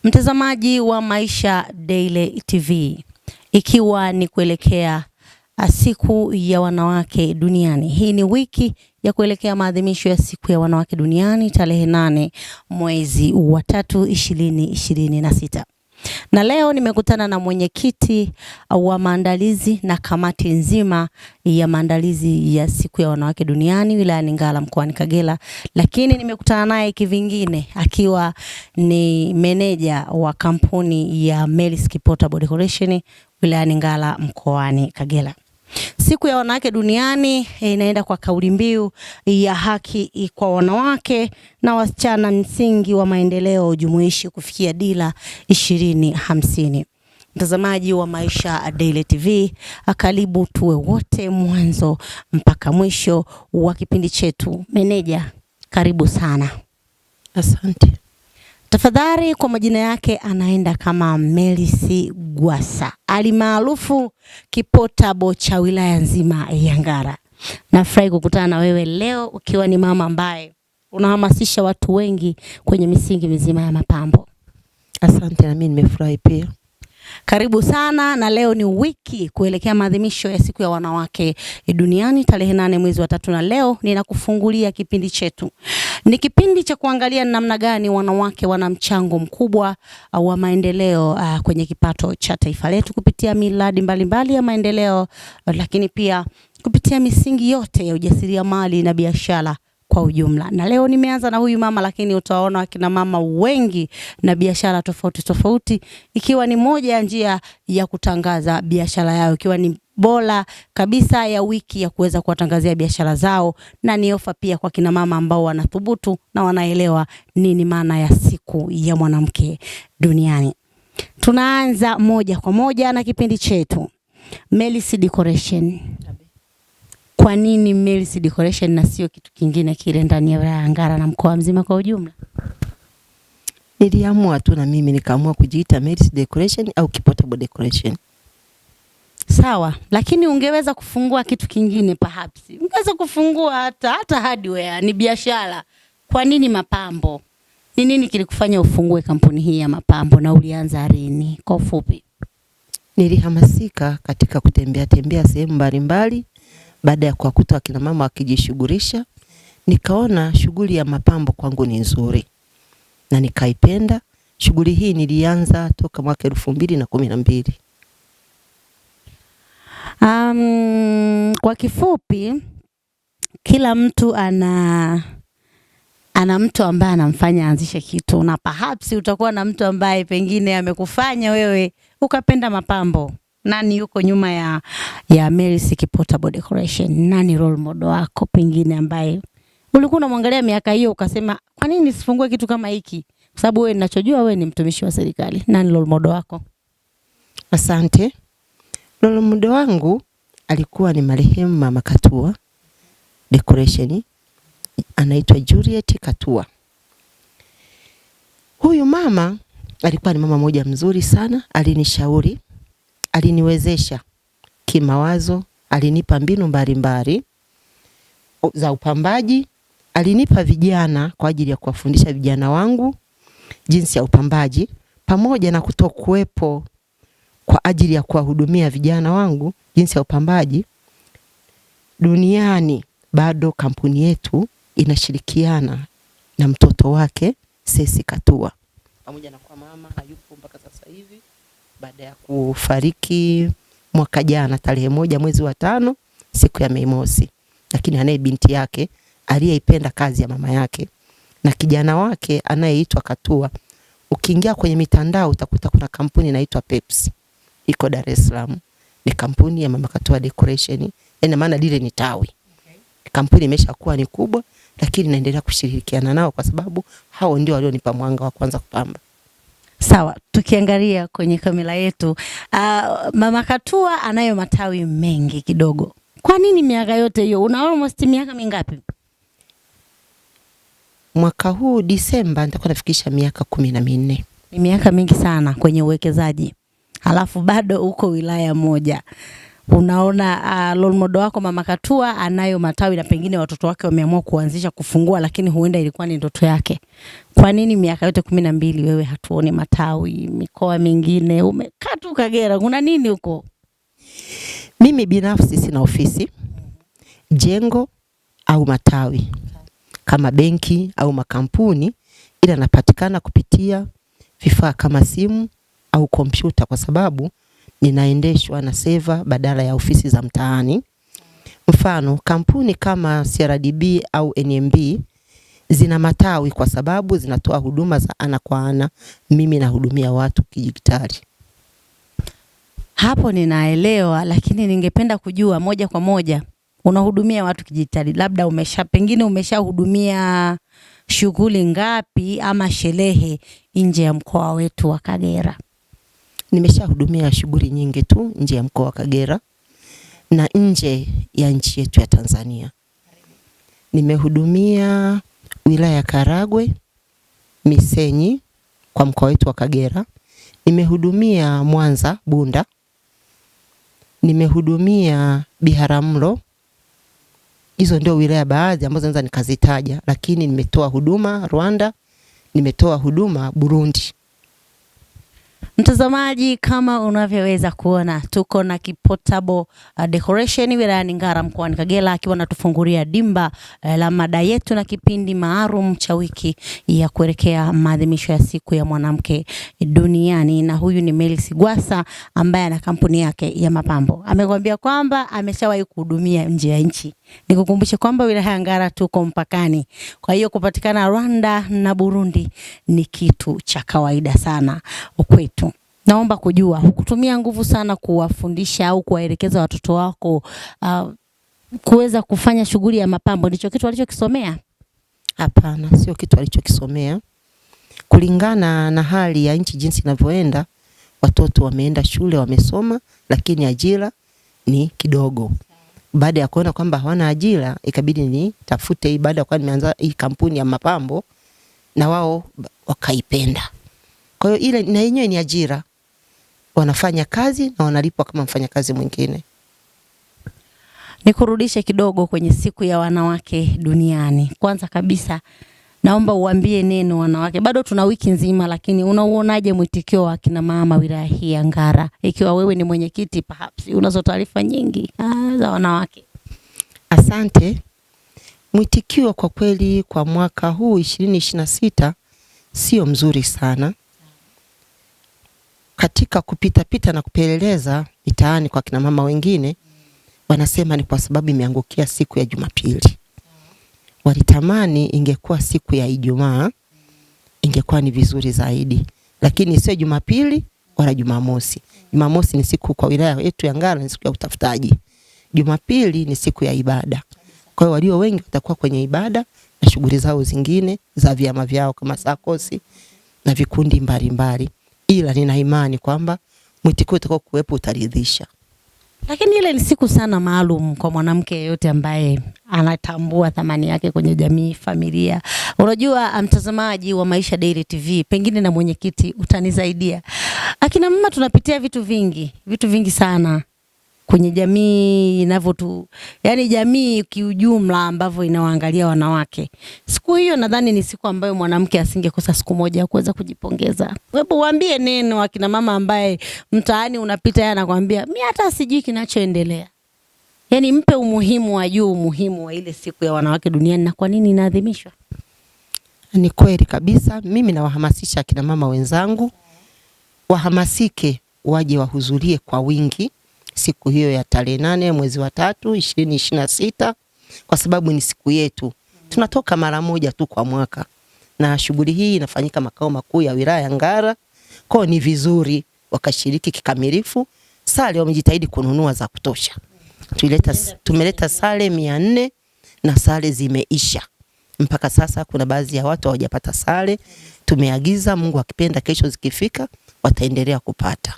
Mtazamaji wa Maisha Daily TV, ikiwa ni kuelekea siku ya wanawake duniani. Hii ni wiki ya kuelekea maadhimisho ya siku ya wanawake duniani tarehe 8 mwezi wa 3 2026. Na leo nimekutana na mwenyekiti wa maandalizi na kamati nzima ya maandalizi ya siku ya wanawake duniani wilayani Ngara mkoani Kagera, lakini nimekutana naye kivingine akiwa ni meneja wa kampuni ya Melis Portable Decoration wilayani Ngara mkoani Kagera. Siku ya wanawake duniani inaenda kwa kauli mbiu ya haki kwa wanawake na wasichana, msingi wa maendeleo jumuishi kufikia dira 2050. Mtazamaji wa Maisha Daily TV, karibu tuwe wote mwanzo mpaka mwisho wa kipindi chetu. Meneja, karibu sana. Asante. Tafadhali, kwa majina yake anaenda kama Melis Gwasa, alimaarufu Kipotabo cha wilaya nzima ya Ngara. Nafurahi kukutana na wewe leo ukiwa ni mama ambaye unahamasisha watu wengi kwenye misingi mizima ya mapambo. Asante, na mimi nimefurahi pia. Karibu sana, na leo ni wiki kuelekea maadhimisho ya siku ya wanawake duniani tarehe 8 mwezi wa 3, na leo ninakufungulia kipindi chetu. Ni kipindi cha kuangalia namna gani wanawake wana mchango mkubwa wa maendeleo kwenye kipato cha taifa letu kupitia miradi mbalimbali ya maendeleo, lakini pia kupitia misingi yote ya ujasiriamali na biashara kwa ujumla. Na leo nimeanza na huyu mama, lakini utaona akina mama wengi na biashara tofauti tofauti, ikiwa ni moja ya njia ya kutangaza biashara yao, ikiwa ni bora kabisa ya wiki ya kuweza kuwatangazia biashara zao, na ni ofa pia kwa kina mama ambao wanathubutu na wanaelewa nini maana ya siku ya mwanamke duniani. Tunaanza moja kwa moja na kipindi chetu. Melis Decoration. Kwa nini Melis Decoration na sio kitu kingine kile ndani ya Ngara na mkoa mzima kwa ujumla? Niliamua tu na mimi nikaamua kujiita Melis Decoration au Portable Decoration. Sawa, lakini ungeweza kufungua kitu kingine perhaps. Ungeweza kufungua hata hardware, ni biashara. Kwa nini mapambo? Ni nini kilikufanya ufungue kampuni hii ya mapambo, na ulianza lini? Kwa ufupi. Nilihamasika katika kutembea sehemu mbalimbali baada ya kuwakuta wakina mama wakijishughulisha. Nikaona shughuli ya mapambo kwangu ni nzuri na nikaipenda. Shughuli hii nilianza toka mwaka 2012. Kwa kifupi, kila mtu ana mtu ambaye anamfanya anzishe kitu, na perhaps utakuwa na mtu ambaye pengine amekufanya wewe ukapenda mapambo. Nani yuko nyuma ya Melis Portable Decoration? Nani role model wako pengine ambaye ulikuwa unamwangalia miaka hiyo ukasema kwa nini nisifungue kitu kama hiki? Kwa sababu wewe, ninachojua wewe ni mtumishi wa serikali. Nani role model wako? Asante. Role model wangu alikuwa ni marehemu Mama Katua Decoration. Anaitwa Juliet Katua. Huyu mama alikuwa ni mama moja mzuri sana, alinishauri, aliniwezesha kimawazo, alinipa mbinu mbalimbali za upambaji, alinipa vijana kwa ajili ya kuwafundisha vijana wangu jinsi ya upambaji, pamoja na kutokuwepo kwa ajili ya kuwahudumia vijana wangu jinsi ya upambaji. Duniani bado kampuni yetu inashirikiana na mtoto wake Sesi Katua, pamoja na kwa mama hayupo mpaka sasa hivi baada ya kufariki mwaka jana tarehe 1 mwezi wa 5 siku ya Mei Mosi, lakini anaye binti yake aliyeipenda kazi ya mama yake na kijana wake anayeitwa Katua. Ukiingia kwenye mitandao utakuta kuna kampuni inaitwa Pepsi, iko Dar es Salaam, ni kampuni ya Mama Katua Decoration. Ina maana lile ni tawi. Kampuni imeshakuwa ni kubwa, lakini naendelea kushirikiana nao kwa sababu hao ndio walionipa mwanga wa kwanza kupamba. Sawa, tukiangalia kwenye kamera yetu, Mama Katua anayo matawi mengi kidogo. Kwa nini miaka yote hiyo? Una almost miaka mingapi? Mwaka huu Disemba nitakuwa nafikisha miaka 14. Ni miaka mingi sana kwenye uwekezaji. Halafu bado uko wilaya moja. unaona role model wako Mama Katua anayo matawi na pengine watoto wake wameamua kuanzisha kufungua, lakini huenda ilikuwa ni ndoto yake. Kwa nini miaka yote 12 wewe hatuoni matawi mikoa mingine? Umekaa tu Kagera, kuna nini huko? Mimi binafsi sina ofisi, jengo au matawi kama benki au makampuni, ila napatikana kupitia vifaa kama simu au kompyuta, kwa sababu ninaendeshwa na seva badala ya ofisi za mtaani. Mfano, kampuni kama CRDB au NMB zina matawi kwa sababu zinatoa huduma za ana kwa ana. Mimi nahudumia watu kidijitali. Hapo ninaelewa, lakini ningependa kujua moja kwa moja unahudumia watu kidijitali. Labda pengine umeshahudumia shughuli ngapi ama sherehe nje ya mkoa wetu wa Kagera? Nimeshahudumia shughuli nyingi tu nje ya mkoa wa Kagera na nje ya nchi yetu ya Tanzania. Nimehudumia wilaya ya Karagwe, Misenyi kwa mkoa wetu wa Kagera. Nimehudumia Mwanza, Bunda. Nimehudumia Biharamulo. Hizo ndio wilaya baadhi ambazo naweza nikazitaja, lakini nimetoa huduma Rwanda, nimetoa huduma Burundi. Mtazamaji, kama unavyoweza kuona tuko na Kipotable Decoration wilayani Ngara mkoani Kagera, akiwa anatufungulia dimba la mada yetu na kipindi maalum cha wiki ya kuelekea maadhimisho ya siku ya mwanamke duniani. Na huyu ni Melis Gwasa ambaye ana kampuni yake ya mapambo. Amekwambia kwamba ameshawahi kuhudumia nje ya nchi. Nikukumbushe kwamba wilaya ya Ngara tuko mpakani. Kwa hiyo kupatikana Rwanda na Burundi ni kitu cha kawaida sana kwetu. Naomba kujua, hukutumia nguvu sana kuwafundisha au kuwaelekeza watoto wako kuweza kufanya shughuli ya mapambo? Ndicho kitu alichokisomea? Hapana, sio kitu alichokisomea. Kulingana na hali ya nchi jinsi inavyoenda, watoto wameenda shule, wamesoma, lakini ajira ni kidogo. Baada ya kuona kwamba hawana ajira, ikabidi ni tafute hii. Baada ya kuwa nimeanza hii kampuni ya mapambo, na wao wakaipenda. Kwa hiyo ile na yenyewe ni ajira. Wanafanya kazi na wanalipwa kama mfanyakazi mwingine. Nikurudishe kidogo kwenye siku ya wanawake duniani. Kwanza kabisa naomba uambie neno wanawake. Bado tuna wiki nzima, lakini unauonaje mwitikio wa kina mama wilaya hii ya Ngara? Ikiwa wewe ni mwenyekiti, perhaps unazo taarifa nyingi za wanawake. Asante. Mwitikio kwa kweli kwa mwaka huu 2026 sio mzuri sana. Katika kupita na kupeleleza mitaani kwa kina mama wengine, wanasema ni kwa sababu imeangukia siku ya Jumapili. Walitamani ingekuwa siku ya Ijumaa, ingekuwa ni vizuri zaidi. Lakini sio Jumapili wala Jumamosi. Jumamosi ni siku kwa wilaya yetu ya Ngara, ni siku ya utafutaji. Jumapili ni siku ya ibada. Kwa hiyo walio wengi watakuwa kwenye ibada na shughuli zao zingine za vyama vyao kama sakosi na vikundi mbalimbali. Ila nina imani kwamba mwitikio utakao kuwepo utaridhisha. Lakini ile ni siku sana maalum kwa mwanamke yeyote ambaye anatambua thamani yake kwenye jamii, familia. Unajua mtazamaji wa Maisha Daily TV, pengine na mwenyekiti utanisaidia. Akina mama tunapitia vitu vingi sana kwenye jamii yani jamii kiujumla ambavyo inawaangalia wanawake. Siku hiyo nadhani ni siku ambayo mwanamke asingekosa siku moja ya kuweza kujipongeza. Wewe uambie neno akina mama ambaye mtaani unapita yana kwambia mimi hata sijui kinachoendelea. Yani mpe umuhimu wa juu, umuhimu wa ile siku ya wanawake duniani na kwa nini inaadhimishwa. Ni kweli kabisa. Mimi nawahamasisha akina mama wenzangu wahamasike, waje wahudhurie kwa wingi siku hiyo ya tarehe 8 mwezi wa 3 2026, kwa sababu ni siku yetu. Tunatoka mara moja tu kwa mwaka na shughuli hii inafanyika makao makuu ya wilaya ya Ngara. Kwa ni vizuri wakashiriki kikamilifu. Sare wamejitahidi kununua za kutosha. Tumeleta sare 400 na sare zimeisha. Mpaka sasa kuna baadhi ya watu hawajapata sare. Tumeagiza, Mungu akipenda kesho zikifika wataendelea kupata.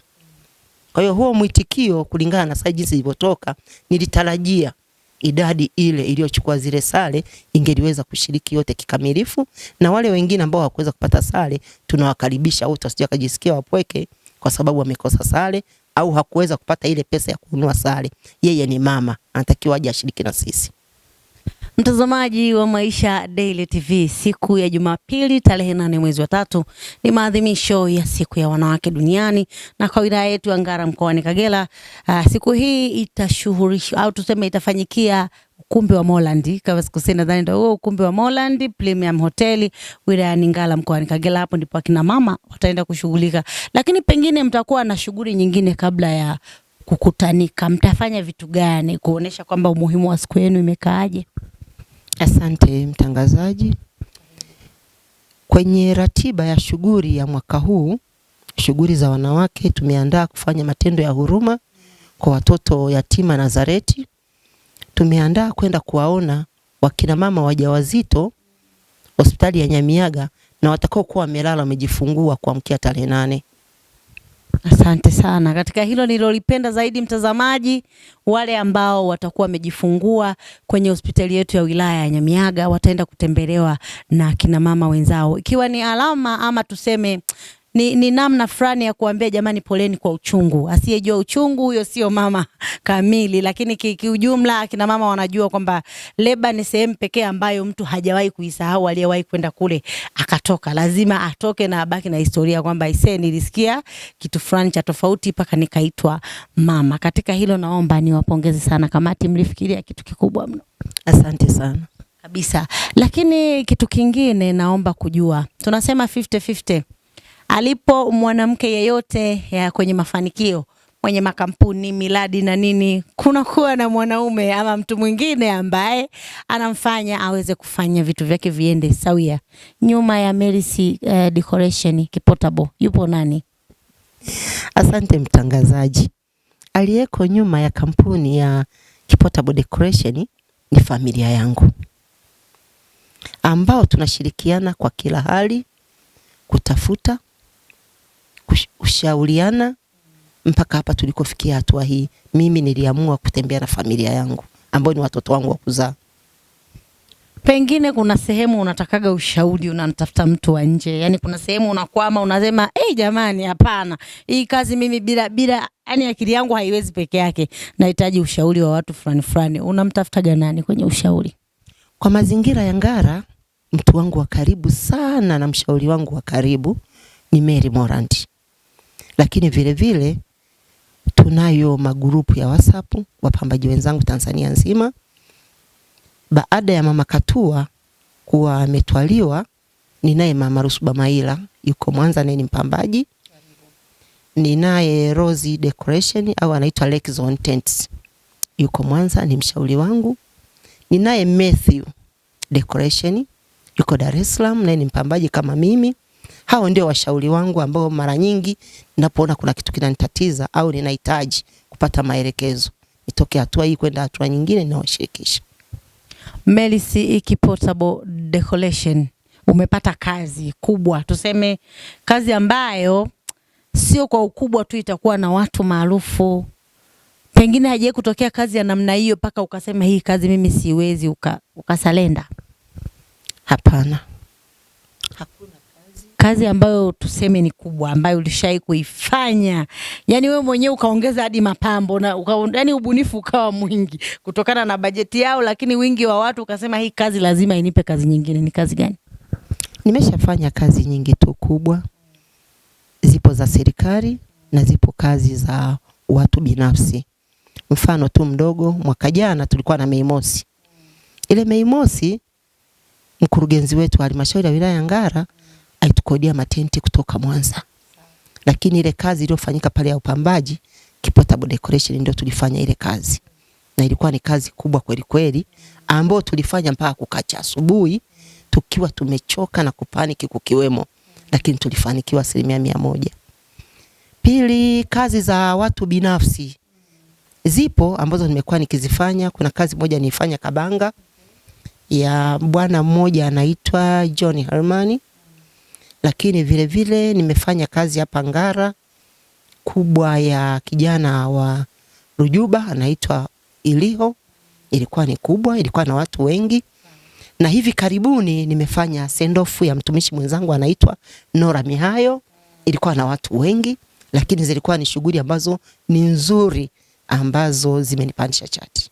Kwa hiyo huo mwitikio kulingana na saa jinsi ilivyotoka, nilitarajia idadi ile iliyochukua zile sare ingeliweza kushiriki yote kikamilifu, na wale wengine ambao hawakuweza kupata sare tunawakaribisha wote, wasije kujisikia wapweke kwa sababu wamekosa sare, au hakuweza kupata ile pesa ya kununua sare, yeye ni mama, anatakiwa aje ashiriki na sisi. Mtazamaji wa Maisha Daily TV, siku ya Jumapili tarehe 8 mwezi wa 3 ni maadhimisho ya siku ya wanawake duniani, na kwa wilaya yetu ya Ngara mkoani Kagera siku hii itashuhurishwa au tuseme itafanyikia ukumbi wa Moland, kama sikusema nadhani ndio ukumbi wa Moland Premium Hotel wilaya ya Ngara mkoani Kagera. Hapo ndipo akina mama wataenda kushughulika, lakini pengine mtakuwa na shughuli nyingine kabla ya kukutanika. Mtafanya vitu gani kuonesha kwamba umuhimu wa siku yenu imekaaje? Asante mtangazaji. Kwenye ratiba ya shughuli ya mwaka huu, shughuli za wanawake, tumeandaa kufanya matendo ya huruma kwa watoto yatima Nazareti. Tumeandaa kwenda kuwaona wakina mama wajawazito hospitali ya Nyamiaga na watakao kuwa wamelala wamejifungua kuamkia tarehe 8. Asante sana. Katika hilo nilolipenda zaidi mtazamaji, wale ambao watakuwa wamejifungua kwenye hospitali yetu ya wilaya ya Nyamiaga wataenda kutembelewa na kina mama wenzao, ikiwa ni alama ama tuseme ni namna fulani ya kuambia jamani, poleni kwa uchungu. Asiyejua uchungu huyo sio mama kamili, lakini kiujumla kina mama wanajua kwamba leba ni sehemu pekee ambayo mtu hajawahi kuisahau. Aliyewahi kwenda kule akatoka, lazima atoke na abaki na historia kwamba nilisikia kitu fulani cha tofauti mpaka nikaitwa mama. Katika hilo naomba niwapongeze sana kamati, mlifikiria kitu kikubwa mno. Asante sana. Kabisa. Lakini kitu kingine naomba kujua, tunasema 50-50. Alipo mwanamke yeyote ya kwenye mafanikio, mwenye makampuni, miladi na nini, kuna kuwa na mwanaume ama mtu mwingine ambaye anamfanya aweze kufanya vitu vyake viende sawia. Nyuma ya Melisi Decoration Kipotable yupo nani? Asante mtangazaji. Aliyeko nyuma ya kampuni ya Kipotable Decoration ni familia yangu, ambao tunashirikiana kwa kila hali, kutafuta, ushauriana mpaka hapa tulikofikia hatua hii. Mimi niliamua kutembea na familia yangu ambao ni watoto wangu wa kuzaa. Pengine kuna sehemu unatakaga ushauri, unatafuta mtu wa nje. Yaani kuna sehemu unakwama, unasema jamani hapana, hii kazi mimi bila yani akili yangu haiwezi peke yake, nahitaji ushauri wa watu fulani fulani. Unamtafutaga nani kwenye ushauri? Kwa mazingira ya Ngara, mtu wangu wa karibu sana na mshauri wangu wa karibu ni Mary Morand. Lakini vile vile tunayo magrupu ya WhatsApp wapambaji wenzangu Tanzania nzima. Baada ya mama Katua kuwa ametwaliwa, ninaye mama Rusuba Maila yuko Mwanza, ni mpambaji. Ninaye Rosie Decoration au anaitwa Lake Zone Tents yuko Mwanza, ni mshauri wangu. Ninaye Matthew Decoration yuko Dar es Salaam, naye ni mpambaji kama mimi. Hao ndio washauri wangu ambao mara nyingi ninapoona kuna kitu kinanitatiza au ninahitaji kupata maelekezo, nitoke hatua hii kwenda hatua nyingine, ninawashirikisha. Melisi Kipotable Decoration, umepata kazi kubwa, tuseme kazi ambayo sio kwa ukubwa tu itakuwa na watu maarufu. Pengine haje kutokea kazi ya namna hiyo paka ukasema hii kazi mimi siwezi ukasalenda? Hapana. Hakuna kazi ambayo tuseme ni kubwa ambayo ulishai kuifanya, yani wewe mwenyewe ukaongeza hadi mapambo na yani ubunifu ukawa mwingi kutokana na bajeti yao, lakini wingi wa watu ukasema hii kazi lazima inipe kazi nyingine? Ni kazi gani? Nimeshafanya kazi nyingi tu kubwa, zipo za serikali na zipo kazi za watu binafsi. Mfano tu mdogo, mwaka jana tulikuwa na Mei Mosi. Ile Mei Mosi mkurugenzi wetu wa halmashauri ya wilaya ya Ngara aitukodia matenti kutoka Mwanza. Lakini ile kazi iliyofanyika pale ya upambaji Kipotable Decoration ndio tulifanya ile kazi. Na ilikuwa ni kazi kubwa kweli kweli ambayo tulifanya mpaka kukacha asubuhi tukiwa tumechoka na kupaniki kukiwemo, lakini tulifanikiwa 100%. Pili, kazi za watu binafsi zipo ambazo nimekuwa nikizifanya. Kuna kazi moja nilifanya Kabanga ya bwana mmoja anaitwa John Hermani. Lakini vile vile nimefanya kazi hapa Ngara kubwa ya kijana wa Rujuba anaitwa Iliho. Ilikuwa ni kubwa, ilikuwa na watu wengi. Na hivi karibuni nimefanya sendofu ya mtumishi mwenzangu anaitwa Nora Mihayo, ilikuwa na watu wengi. lakini zilikuwa ni shughuli ambazo ni nzuri ambazo zimenipandisha chati.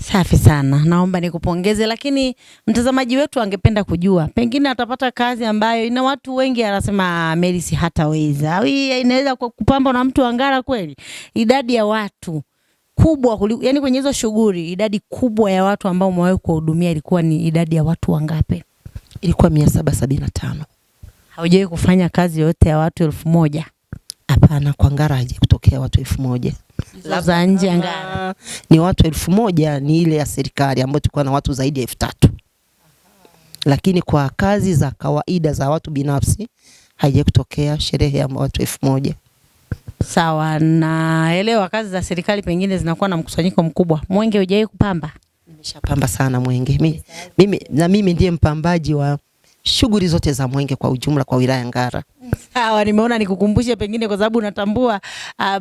Safi sana. Naomba nikupongeze, lakini mtazamaji wetu angependa kujua, pengine atapata kazi ambayo ina watu wengi anasema Mary si hataweza. Hii inaweza kupamba na mtu Ngara kweli? Idadi ya watu kubwa yani kwenye hizo shughuli, idadi kubwa ya watu ambao umewahi kuhudumia ilikuwa ni idadi ya watu wangapi? Ilikuwa 775. Haujawahi kufanya kazi yote ya watu 1000? Hapana, kwa Ngara haije kutokea watu 1000. Za nje ya Ngara ni watu 1000, ni ile ya serikali ambayo tulikuwa na watu zaidi ya 3000. Lakini kwa kazi za kawaida za watu binafsi haije kutokea sherehe ya watu 1000. Sawa, naelewa kazi za serikali pengine zinakuwa na mkusanyiko mkubwa. Mwenge hujawahi kupamba? Nimeshapamba sana Mwenge. Mimi ndiye mpambaji wa shughuli zote za Mwenge kwa ujumla kwa wilaya Ngara. Sawa, nimeona nikukumbushe pengine kwa sababu natambua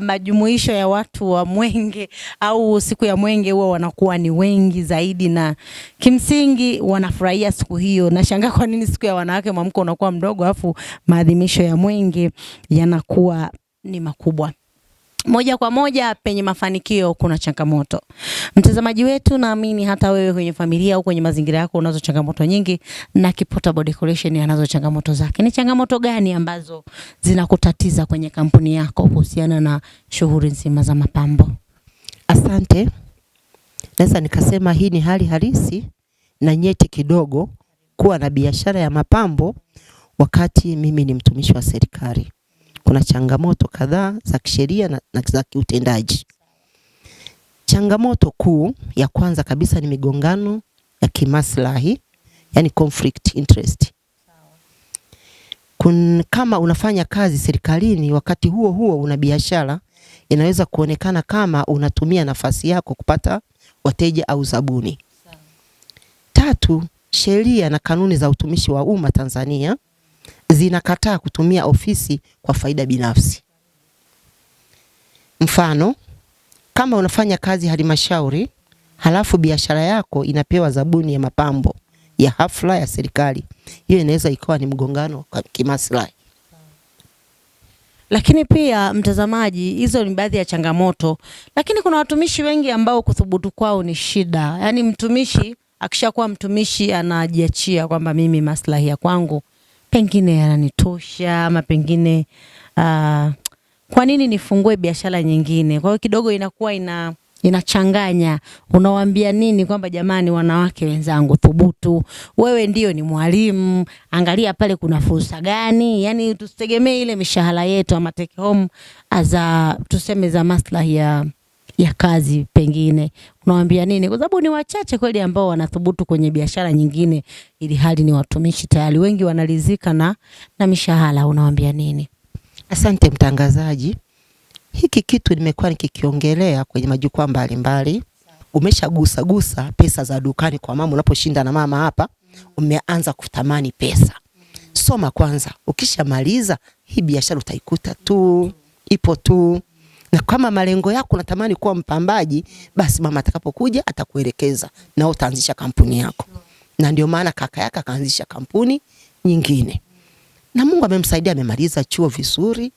majumuisho ya watu wa Mwenge au siku ya Mwenge huwa wanakuwa ni wengi zaidi, na kimsingi wanafurahia siku hiyo. Nashangaa kwa nini siku ya wanawake mwamko unakuwa mdogo afu maadhimisho ya Mwenge yanakuwa ni makubwa. Moja kwa moja, penye mafanikio kuna changamoto. Mtazamaji wetu, naamini hata wewe kwenye familia au kwenye mazingira yako unazo changamoto nyingi, na Kipotable Decoration anazo changamoto zake. Ni changamoto gani ambazo zinakutatiza kwenye kampuni yako kuhusiana na shughuli nzima za mapambo? Asante. Naweza nikasema hii ni hali halisi na nyeti kidogo kuwa na biashara ya mapambo wakati mimi ni mtumishi wa serikali. Kuna changamoto kadhaa za kisheria na za kiutendaji. Changamoto kuu ya kwanza kabisa ni migongano ya kimaslahi, yani conflict interest. Kama unafanya kazi serikalini wakati huo huo una biashara, inaweza kuonekana kama unatumia nafasi yako kupata wateja au zabuni. Tatu, sheria na kanuni za utumishi wa umma Tanzania zinakataa kutumia ofisi kwa faida binafsi. Mfano, kama unafanya kazi halmashauri, halafu biashara yako inapewa zabuni ya mapambo ya hafla ya serikali, hiyo inaweza ikawa ni mgongano kwa kimaslahi. Lakini pia mtazamaji, hizo ni baadhi ya changamoto, lakini kuna watumishi wengi ambao kuthubutu kwao ni shida. Yaani mtumishi akishakuwa mtumishi anajiachia kwamba mimi maslahi ya kwangu pengine yananitosha, ama pengine kwa nini nifungue biashara nyingine? Kwa hiyo kidogo inakuwa inachanganya. Unawaambia nini kwamba jamani wanawake wenzangu, thubutu, wewe ndio ni mwalimu, angalia pale kuna fursa gani? Yaani tusitegemee ile mishahara yetu ama take home tuseme za maslahi ya kazi pengine. Unawaambia nini? Kwa sababu ni wachache kweli ambao wanathubutu kwenye biashara nyingine, ili hali ni watumishi tayari wengi wanalizika na mishahara. Unawaambia nini? Asante mtangazaji. Hiki kitu nimekuwa nikikiongelea kwenye majukwaa mbalimbali. Umeshagusa pesa za dukani kwa mama. Unaposhinda na mama hapa, umeanza kutamani pesa. Soma kwanza. Ukishamaliza hii biashara utaikuta tu, ipo tu. Na kama malengo yako unatamani kuwa mpambaji, basi mama atakapokuja atakuelekeza na utaanzisha kampuni yako. Na ndio maana kaka yake akaanzisha kampuni nyingine. Na Mungu amemsaidia, amemaliza chuo vizuri,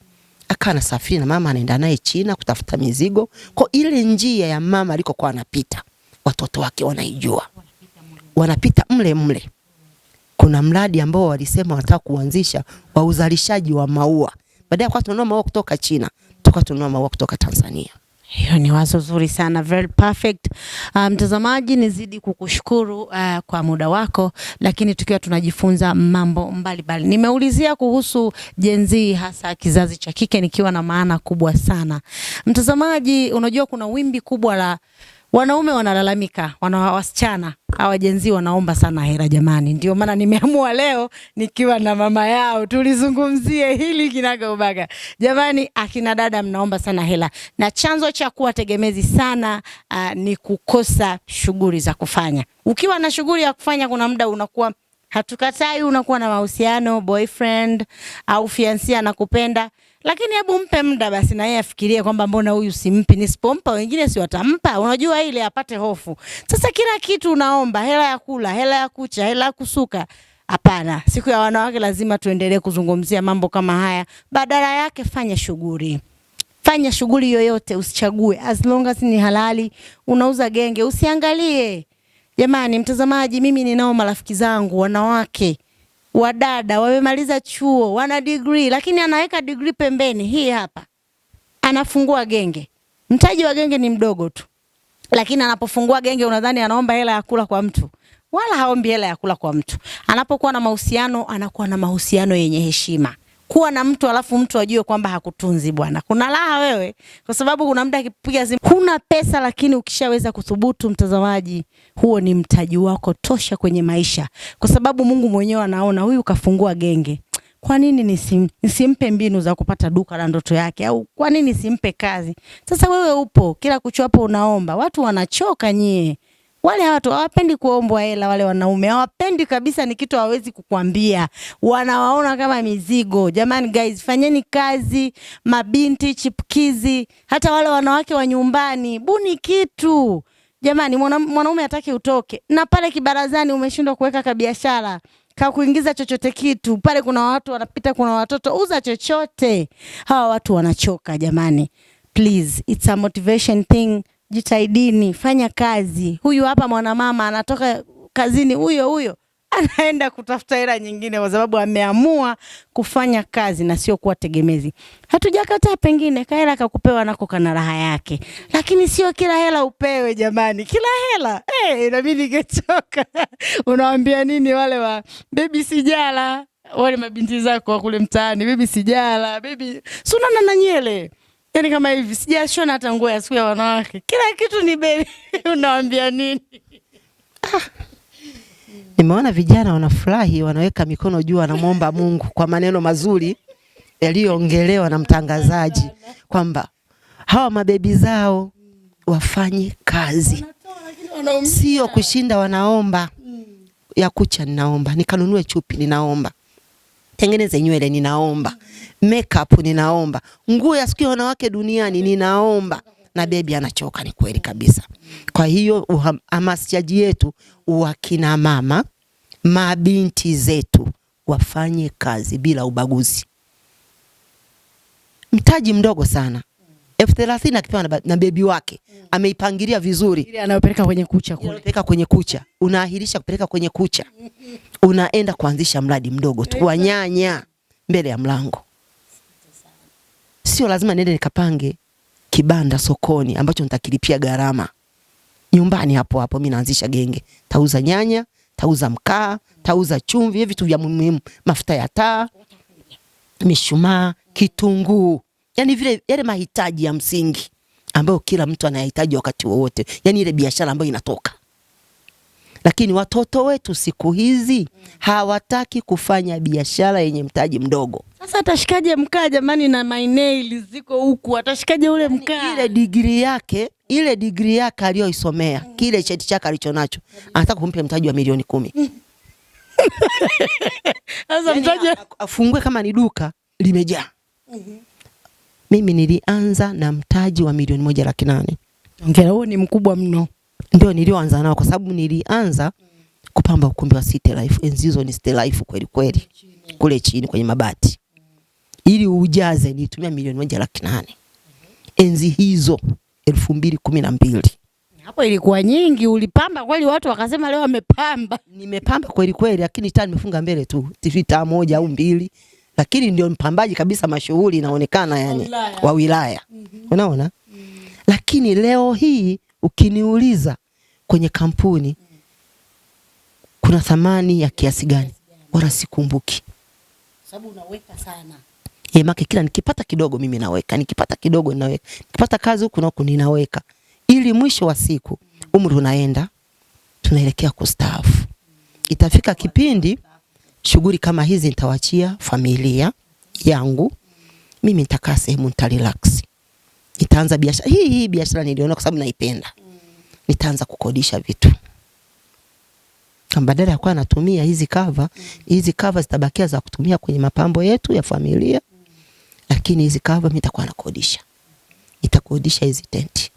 akana safiri na mama anaenda naye China kutafuta mizigo. Kwa ile njia ya mama alikokuwa anapita, watoto wake wanaijua. Wanapita mle. Kuna mradi ambao walisema wanataka kuanzisha wa uzalishaji wa maua. Baada ya kwa tununua maua kutoka China, tununua maua kutoka Tanzania. Hiyo ni wazo zuri sana, very perfect. Mtazamaji, nizidi kukushukuru kwa muda wako, lakini tukiwa tunajifunza mambo mbalimbali. Nimeulizia kuhusu Gen Z, hasa kizazi cha kike, nikiwa na maana kubwa sana. Mtazamaji, unajua kuna wimbi kubwa la wanaume wanalalamika, wasichana hawa Gen Z wanaomba sana hela jamani. Ndio maana nimeamua leo nikiwa na mama yao tulizungumzie hili kinaga ubaga. Jamani, akina dada mnaomba sana hela, na chanzo cha kuwa tegemezi sana ni kukosa shughuli za kufanya. Ukiwa na shughuli ya kufanya, kuna muda unakuwa, hatukatai, unakuwa na mahusiano, boyfriend au fiancé anakupenda, lakini hebu mpe muda basi na yeye afikirie kwamba mbona huyu simpi, nisipompa wengine si watampa. Unajua ile apate hofu. Sasa kila kitu unaomba, hela ya kula, hela ya kucha, hela ya kusuka. Hapana, siku ya wanawake lazima tuendelee kuzungumzia mambo kama haya. Badala yake fanya shughuli. Fanya shughuli yoyote, usichague. As long as ni halali, unauza genge, usiangalie. Jamani mtazamaji, mimi ninao marafiki zangu wanawake, wadada, wamemaliza chuo, wana degree, lakini anaweka degree pembeni. Hii hapa. Anafungua genge. Mtaji wa genge ni mdogo tu. Lakini anapofungua genge unadhani anaomba hela ya kula kwa mtu. Wala haombi hela ya kula kwa mtu. Anapokuwa na mahusiano, anakuwa na mahusiano yenye heshima. Kuwa na mtu alafu mtu ajue kwamba hakutunzi bwana. Kuna raha wewe, kwa sababu kuna muda akipiga simu huna pesa, lakini ukishaweza kuthubutu mtazamaji, huo ni mtaji wako tosha kwenye maisha. Kwa sababu Mungu mwenyewe anaona huyu kafungua genge. Kwa nini nisimpe mbinu za kupata duka la ndoto yake, au kwa nini nisimpe kazi? Sasa wewe upo kila kuchwapo unaomba. Watu wanachoka nyie. Wale watu hawapendi kuombwa hela, wale wanaume hawapendi kabisa, ni kitu hawezi kukwambia. Wanawaona kama mizigo. Jamani guys, fanyeni kazi, mabinti chipukizi, hata wale wanawake wa nyumbani, buni kitu. Jamani mwanaume hataki utoke. Na pale kibarazani umeshindwa kuweka kabiashara, kuingiza chochote kitu. Pale kuna watu wanapita, kuna watoto, uza chochote. Hawa watu wanachoka jamani. Please, it's a motivation thing. Jitahidini, fanya kazi. Huyu hapa mwanamama anatoka kazini, huyo anaenda kutafuta hela nyingine kwa sababu ameamua kufanya kazi na sio kuwa tegemezi. Hatujakataa, pengine hela kakupewa nako kana raha yake. Lakini sio kila hela upewe jamani. Kila hela inabidi gechoka. Unawaambia nini wale wa baby sijala? Wale mabinti zako wa kule mtaani, baby sijala, baby sunana na nyele. Yaani kama hivi sijashona hata nguo ya siku ya wanawake. Kila kitu ni baby. Unawaambia nini? Nimeona vijana wanafurahi, wanaweka mikono juu, wanamuomba Mungu kwa maneno mazuri yaliyoongelewa na mtangazaji kwamba hawa mabebi zao wafanye kazi. Sio kushinda wanaomba. Ya kucha ninaomba, nikanunue chupi ninaomba. Tengeneze nywele ninaomba. Makeup ninaomba. Nguo ya siku ya wanawake duniani ninaomba. Na baby anachoka, ni kweli kabisa. Kwa hiyo hamasishaji yetu wakina mama, mabinti zetu wafanye kazi bila ubaguzi. Mtaji mdogo sana. 30,000 akipewa na baby wake, ameipangilia vizuri. Ile anayopeleka kwenye kucha kule. Anayopeleka kwenye kucha. Unaahirisha kupeleka kwenye kucha. Unaenda kuanzisha mradi mdogo tu wa nyanya mbele ya mlango. Sio lazima niende nikapange kibanda sokoni ambacho nitakilipia gharama. Nyumbani hapo mimi naanzisha genge. Tauza nyanya, tauza mkaa, tauza chumvi, vitu vya muhimu, mafuta ya taa, mishumaa, kitunguu. Yaani vile yale mahitaji ya msingi ambayo kila mtu anayahitaji wakati wowote. Yaani ile biashara ambayo inatoka. Lakini watoto wetu siku hizi hawataki kufanya biashara yenye mtaji mdogo. Sasa atashikaje mkaa jamani, na my nails ziko huku, atashikaje ule mkaa? Ile degree yake aliyoisomea, kile cheti chake alichonacho, anataka kumpa mtaji wa milioni 10. Sasa mtaji afungue kama ni duka limejaa. Mimi nilianza na mtaji wa milioni 1,800,000. Ongea, huo ni mkubwa mno. Ndio nilioanza nao kwa sababu nilianza kupamba ukumbi wa City Life. Enzi hizo ni City Life kweli. Kule chini kwenye mabati. Ili ujaze nilitumia milioni 1,800,000. Enzi hizo 2012. Hapo ilikuwa nyingi, ulipamba kweli, watu wakasema leo amepamba. Nimepamba kweli, lakini taa nimefunga mbele tu. TV taa 1 au 2. Lakini ndio mpambaji kabisa mashuhuri inaonekana yani wa wilaya. Unaona? Lakini leo hii ukiniuliza kwenye kampuni kuna thamani ya kiasi gani, wala sikumbuki. Sababu unaweka sana. Maki kila nikipata kidogo mimi naweka, nikipata kidogo naweka. Nikipata kazi huku na huku ninaweka. Ili mwisho wa siku umri unaenda, tunaelekea kustaafu. Itafika kipindi shughuli kama hizi nitawachia familia yangu. Mimi nitakaa sehemu nitarelax. Nitaanza biashara. Hii biashara niliona kwa sababu naipenda. Nitaanza kukodisha vitu. Badala ya kuwa natumia hizi cover zitabakia za kutumia kwenye mapambo yetu ya familia. Lakini hizi cover mimi nitakuwa nakodisha. Nitakodisha hizi tenti.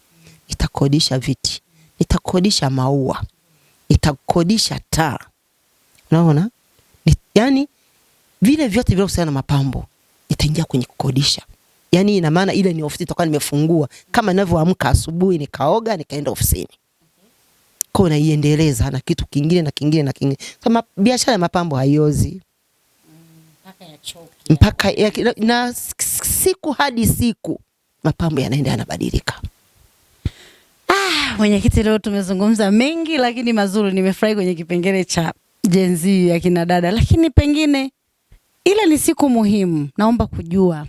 Nitakodisha viti. Nitakodisha maua. Nitakodisha taa. Unaona? Yani vile vyote vile husiana na mapambo nitaingia kwenye kukodisha. Yani ina maana ile ni ofisi itakuwa nimefungua kama ninavyoamka asubuhi nikaoga nikaenda ofisini. Kwa na iendeleza na kitu kingine na kingine na kingine. Kama biashara ya mapambo haiozi. Mpaka ya choki. Mpaka na siku hadi siku mapambo yanaenda yanabadilika. Mwenyekiti, leo tumezungumza mengi lakini mazuri. Nimefurahi kwenye kipengele cha Gen Z ya kina dada, lakini pengine ile ni siku muhimu. Naomba kujua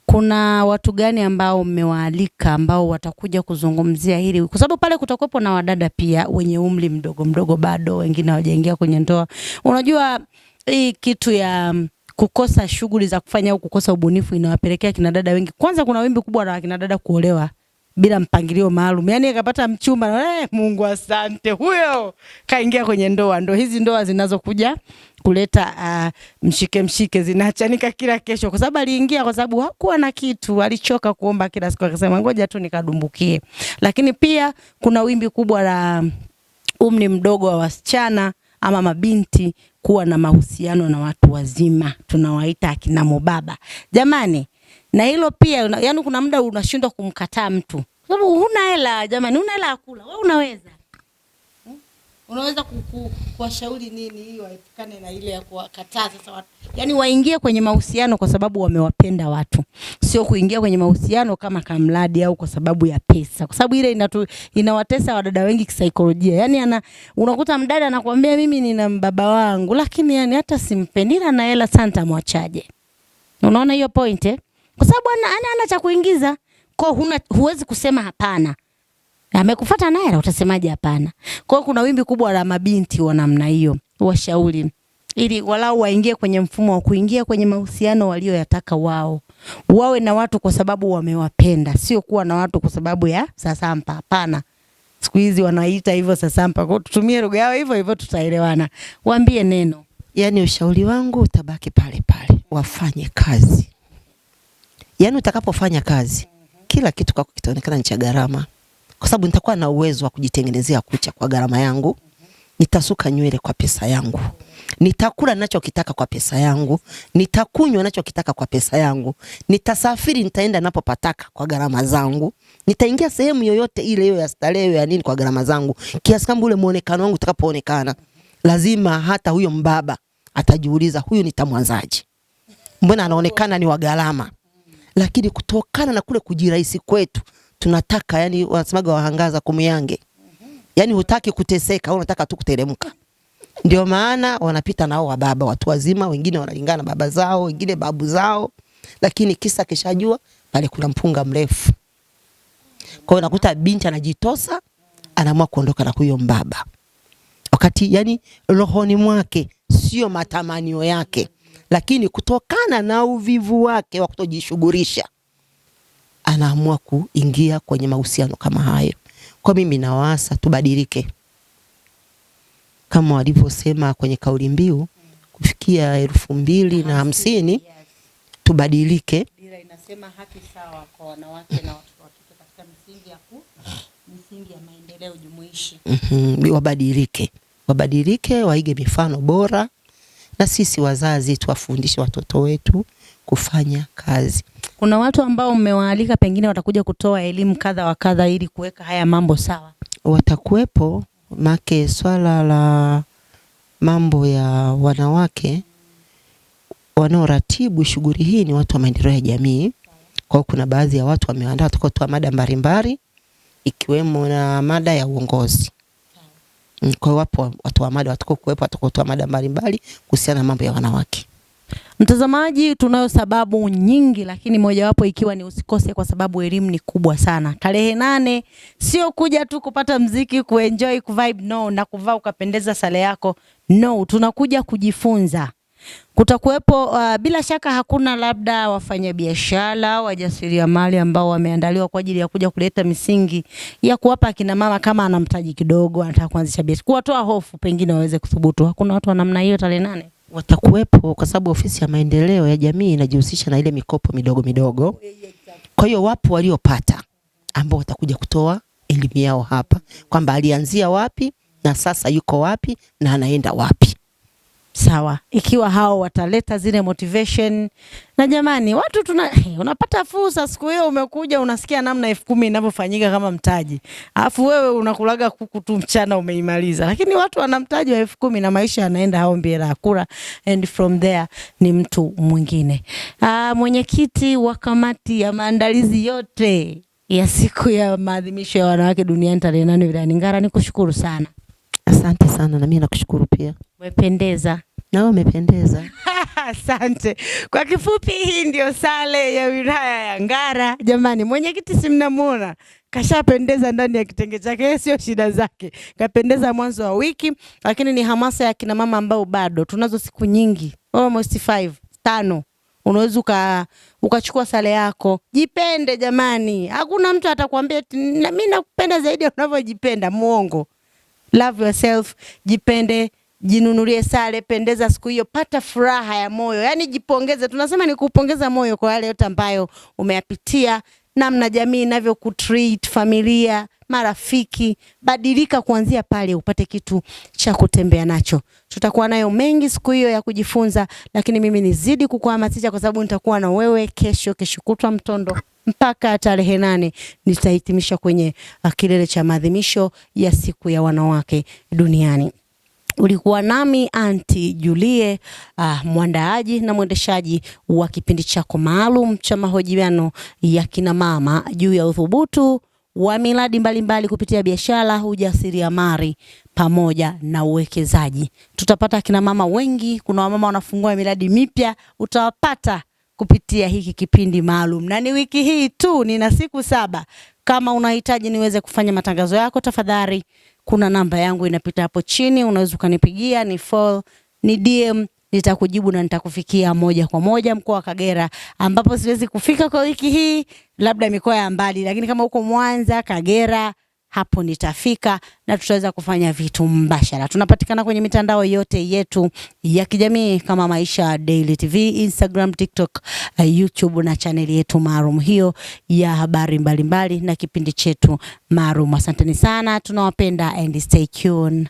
kuna watu gani ambao mmewaalika ambao watakuja kuzungumzia hili, kwa sababu pale kutakuwepo na wadada pia wenye umri mdogo mdogo, bado wengine hawajaingia kwenye ndoa. Unajua hii kitu ya kukosa shughuli za kufanya au kukosa ubunifu inawapelekea kina dada wengi. Kwanza kuna wimbi kubwa la kina dada kuolewa bila mpangilio maalum. Yani akapata mchumba, Mungu asante, huyo kaingia kwenye ndoa. Ndo hizi ndoa zinazokuja kuleta mshike zinaachanika kila kesho, kwa sababu aliingia kwa sababu hakuwa na kitu, alichoka kuomba kila siku, akasema ngoja tu nikadumbukie. Lakini pia kuna wimbi kubwa la umri mdogo wa wasichana ama mabinti kuwa na mahusiano na watu wazima, tunawaita akina mobaba. Jamani, na hilo pia yani kuna muda unashindwa kumkataa mtu. Sababu huna hela, jamani, huna hela ya kula. Wewe unaweza. Unaweza kuwashauri nini ili waepukane na ile ya kuwakataa sasa watu. Yaani waingie kwenye mahusiano kwa sababu wamewapenda watu. Sio kuingia kwenye mahusiano kama kamradi au kwa sababu ya pesa. Kwa sababu ile inawatesa wadada wengi kisaikolojia. Yaani unakuta mdada anakuambia mimi nina mbaba wangu, lakini yani hata simpendi na hela santa mwachaje. Unaona hiyo point eh? Kwa sababu ana cha kuingiza. Kwa huwezi kusema hapana. Amekufuata naye utasemaje hapana? Kwa kuna wimbi kubwa la mabinti wa namna hiyo. Washauri ili walau waingie kwenye mfumo wa kuingia kwenye mahusiano walioyataka wao. Wawe na watu kwa sababu wamewapenda, sio kuwa na watu kwa sababu ya sasampa. Hapana. Siku hizi wanaita hivyo sasampa. Kwa tutumie lugha yao hivyo tutaelewana. Waambie neno. Yani ushauri wangu utabaki pale pale. Wafanye kazi. Yani utakapofanya kazi, kila kitu kwako kitaonekana ni cha gharama. Kwa sababu nitakuwa na uwezo wa kujitengenezea kucha kwa gharama yangu. Nitasuka nywele kwa pesa yangu. Nitakula ninachokitaka kwa pesa yangu. Nitakunywa ninachokitaka kwa pesa yangu. Nitasafiri nitaenda ninapopataka kwa gharama zangu. Nitaingia sehemu yoyote ile hiyo ya starehe ya nini kwa gharama zangu. Kiasi kama ule muonekano wangu utakapoonekana, lazima hata huyo mbaba atajiuliza huyu nitamwanzaje? Mbona anaonekana ni wa gharama? Lakini kutokana na kule kujirahisi kwetu, tunataka yani wanasemaga wahangaza kumuyange. Yani hutaki kuteseka, unataka tu kuteremka. Ndio maana wanapita nao wababa, watu wazima, wengine wanalingana na baba zao, wengine babu zao. Lakini kisa kishajua pale kuna mpunga mrefu. Kwa hiyo unakuta binti anajitosa, anaamua kuondoka na huyo mbaba. Wakati yani rohoni mwake sio matamanio yake, lakini kutokana na uvivu wake wa kutojishughulisha anaamua kuingia kwenye mahusiano kama hayo. Kwa mimi nawaasa tubadilike. Kama walivyosema kwenye kauli mbiu kufikia 2050 tubadilike. Dira inasema haki sawa kwa wanawake na watoto wa kike katika misingi ya maendeleo jumuishi. Wabadilike, waige mifano bora, na sisi wazazi tuwafundishe watoto wetu kufanya kazi. Kuna watu ambao mmewaalika pengine watakuja kutoa elimu kadha wa kadha ili kuweka haya mambo sawa. Watakuwepo, make swala la mambo ya wanawake wanaoratibu shughuli hii ni watu wa maendeleo ya jamii. Kwa hiyo kuna baadhi ya watu wameandaa kutoa mada mbalimbali ikiwemo na mada ya uongozi. Kwa hiyo wapo watu wa mada watakotoa mada mbalimbali kuhusiana na mambo ya wanawake. Mtazamaji, tunayo sababu nyingi, lakini mojawapo ikiwa ni usikose, kwa sababu elimu ni kubwa sana. Tarehe 8 sio kuja tu kupata mziki, kuenjoy, kuvibe, no, na kuvaa ukapendeza sare yako. No, tunakuja kujifunza. Kutakuwepo bila shaka hakuna labda wafanyabiashara, wajasiriamali ambao wameandaliwa kwa ajili ya kuja kuleta misingi ya kuwapa akina mama kama ana mtaji kidogo anataka kuanzisha biashara, kuwatoa hofu pengine waweze kuthubutu. Hakuna watu wa namna hiyo tarehe 8. Watakuwepo kwa sababu ofisi ya maendeleo ya jamii inajihusisha na ile mikopo midogo midogo. Kwa hiyo wapo waliopata ambao watakuja kutoa elimu yao hapa kwamba alianzia wapi na sasa yuko wapi na anaenda wapi. Sawa, ikiwa hao wataleta zile motivation. Na jamani, watu unapata fursa siku hiyo, umekuja unasikia namna 10,000 inavyofanyika kama mtaji. Alafu wewe unakulaga kuku tu mchana umeimaliza. Lakini watu wana mtaji wa 10,000 na maisha yanaenda haombi hela ya kula, and from there ni mtu mwingine. Mwenyekiti wa kamati ya maandalizi yote ya siku ya maadhimisho ya wanawake duniani tarehe 8 wilayani Ngara, nikushukuru sana. Asante sana, na mimi nakushukuru pia. Umependeza. Na umependeza. Asante. Kwa kifupi, hii ndio sare ya wilaya ya Ngara. Jamani, mwenyekiti si mnamuona? Kashapendeza ndani ya kitenge chake, sio shida zake. Kapendeza mwanzo wa wiki, lakini ni hamasa ya kina mama ambao bado tunazo siku nyingi. Almost 5 unaweza ukachukua sare yako. Jipende jamani. Hakuna mtu atakwambia mimi nakupenda zaidi unavyojipenda, muongo. Love yourself, jipende, jinunulie sare, pendeza siku hiyo, pata furaha ya moyo. Yaani jipongeze. Tunasema ni kupongeza moyo kwa yale yote ambayo umeyapitia, namna jamii inavyokutreat, familia, marafiki. Badilika kuanzia pale upate kitu cha kutembea nacho. Tutakuwa nayo mengi siku hiyo ya kujifunza, lakini mimi nizidi kukuhamasisha kwa sababu nitakuwa na wewe kesho kutwa Mtondo mpaka tarehe 8 nitahitimisha kwenye kilele cha maadhimisho ya siku ya wanawake duniani. Ulikuwa nami Aunty Julie, mwandaaji na mwendeshaji wa kipindi chako maalum cha mahojiano ya kina mama juu ya uthubutu wa miradi mbalimbali kupitia biashara, ujasiriamali pamoja na uwekezaji. Tutapata kina mama wengi, kuna wamama wanafungua miradi mipya, utawapata kupitia hiki kipindi maalum. Na ni wiki hii tu, nina siku 7. Kama unahitaji niweze kufanya matangazo yako, tafadhali kuna namba yangu inapita hapo chini, unaweza kunipigia, ni DM, nitakujibu na nitakufikia moja kwa moja mkoa wa Kagera, ambapo siwezi kufika kwa wiki hii, labda mikoa ya mbali, lakini kama uko Mwanza, Kagera, hapo nitafika na tutaweza kufanya vitu mbashara. Tunapatikana kwenye mitandao yote yetu ya kijamii kama Maisha Daily TV, Instagram, TikTok, YouTube na channel yetu maalum hiyo ya habari mbalimbali na kipindi chetu maalum. Asanteni sana, tunawapenda and stay tuned.